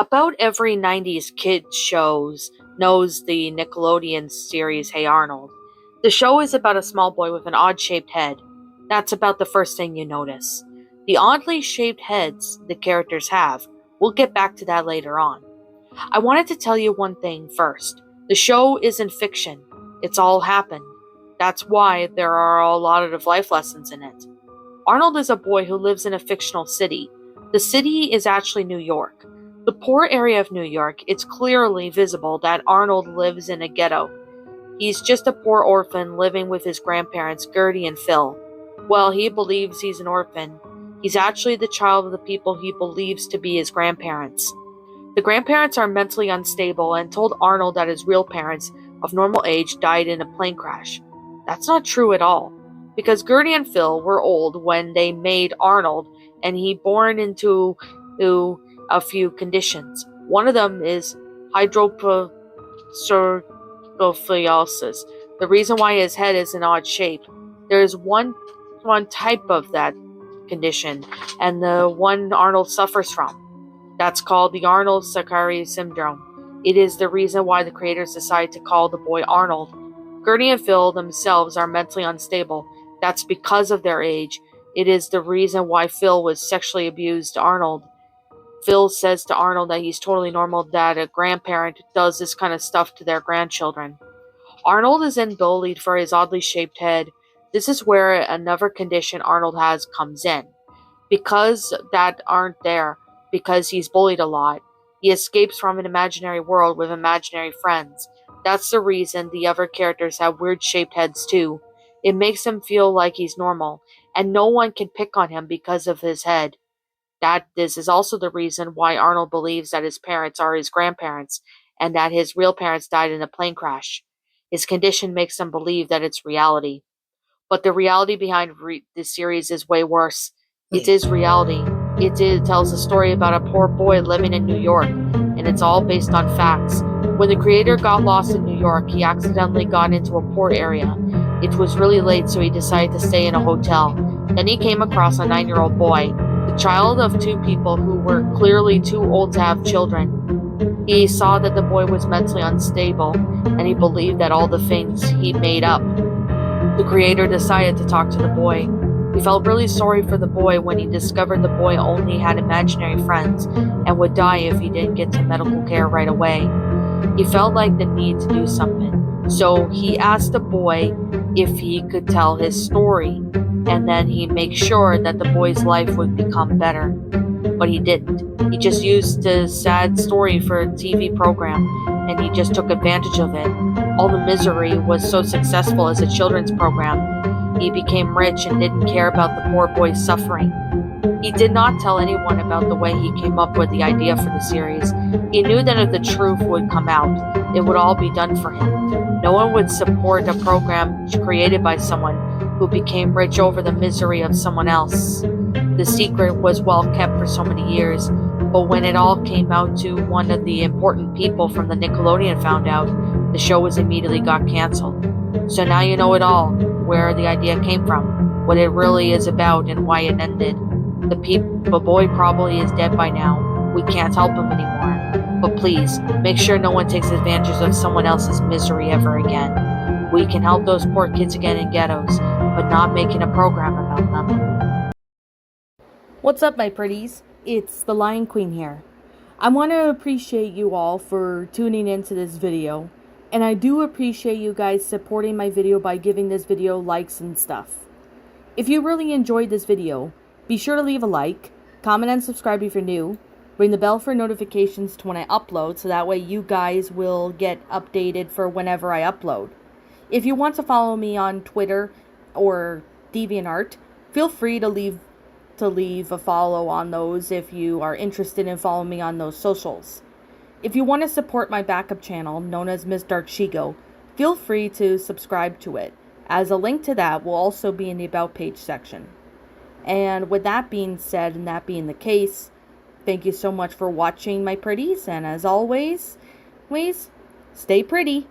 About every 90s kids shows knows the Nickelodeon series Hey Arnold. The show is about a small boy with an odd-shaped head. That's about the first thing you notice. The oddly shaped heads the characters have. We'll get back to that later on. I wanted to tell you one thing first. The show isn't fiction. It's all happened. That's why there are a lot of life lessons in it. Arnold is a boy who lives in a fictional city. The city is actually New York. The poor area of New York, it's clearly visible that Arnold lives in a ghetto. He's just a poor orphan living with his grandparents, Gertie and Phil. Well, he believes he's an orphan. He's actually the child of the people he believes to be his grandparents. The grandparents are mentally unstable and told Arnold that his real parents, of normal age, died in a plane crash. That's not true at all, because Gertie and Phil were old when they made Arnold, and he born into a few conditions. One of them is hydrocephalus, the reason why his head is an odd shape. There is one type of that condition, and the one Arnold suffers from. That's called the Arnold-Sakari syndrome. It is the reason why the creators decided to call the boy Arnold. Gertie and Phil themselves are mentally unstable. That's because of their age. It is the reason why Phil was sexually abused Arnold. Phil says to Arnold that he's totally normal that a grandparent does this kind of stuff to their grandchildren. Arnold is then bullied for his oddly shaped head. This is where another condition Arnold has comes in. Because that aren't there, because he's bullied a lot, he escapes from an imaginary world with imaginary friends. That's the reason the other characters have weird shaped heads too. It makes him feel like he's normal, and no one can pick on him because of his head. This is also the reason why Arnold believes that his parents are his grandparents, and that his real parents died in a plane crash. His condition makes him believe that it's reality. But the reality behind this series is way worse. It is reality. It tells a story about a poor boy living in New York, and it's all based on facts. When the creator got lost in New York, he accidentally got into a poor area. It was really late, so he decided to stay in a hotel. Then he came across a 9-year-old boy, the child of two people who were clearly too old to have children. He saw that the boy was mentally unstable, and he believed that all the things he made up. The creator decided to talk to the boy. He felt really sorry for the boy when he discovered the boy only had imaginary friends and would die if he didn't get to medical care right away. He felt like the need to do something, so he asked the boy if he could tell his story, and then he'd make sure that the boy's life would become better. But he didn't. He just used the sad story for a TV program, and he just took advantage of it. All the misery was so successful as a children's program. He became rich and didn't care about the poor boy's suffering. He did not tell anyone about the way he came up with the idea for the series. He knew that if the truth would come out, it would all be done for him. No one would support a program created by someone who became rich over the misery of someone else. The secret was well kept for so many years, but when it all came out to one of the important people from the Nickelodeon found out, the show was immediately got canceled. So now you know it all, where the idea came from, what it really is about, and why it ended. The boy probably is dead by now. We can't help him anymore. But please, make sure no one takes advantage of someone else's misery ever again. We can help those poor kids again in ghettos, but not making a program about them. What's up, my pretties? It's the Lion Queen here. I want to appreciate you all for tuning into this video, and I do appreciate you guys supporting my video by giving this video likes and stuff. If you really enjoyed this video, be sure to leave a like, comment and subscribe if you're new, ring the bell for notifications to when I upload so that way you guys will get updated for whenever I upload. If you want to follow me on Twitter or DeviantArt, feel free to leave a follow on those if you are interested in following me on those socials. If you want to support my backup channel, known as Ms. Dark Shigo, feel free to subscribe to it, as a link to that will also be in the About page section. And with that being said, and that being the case, thank you so much for watching, my pretties, and as always, please stay pretty.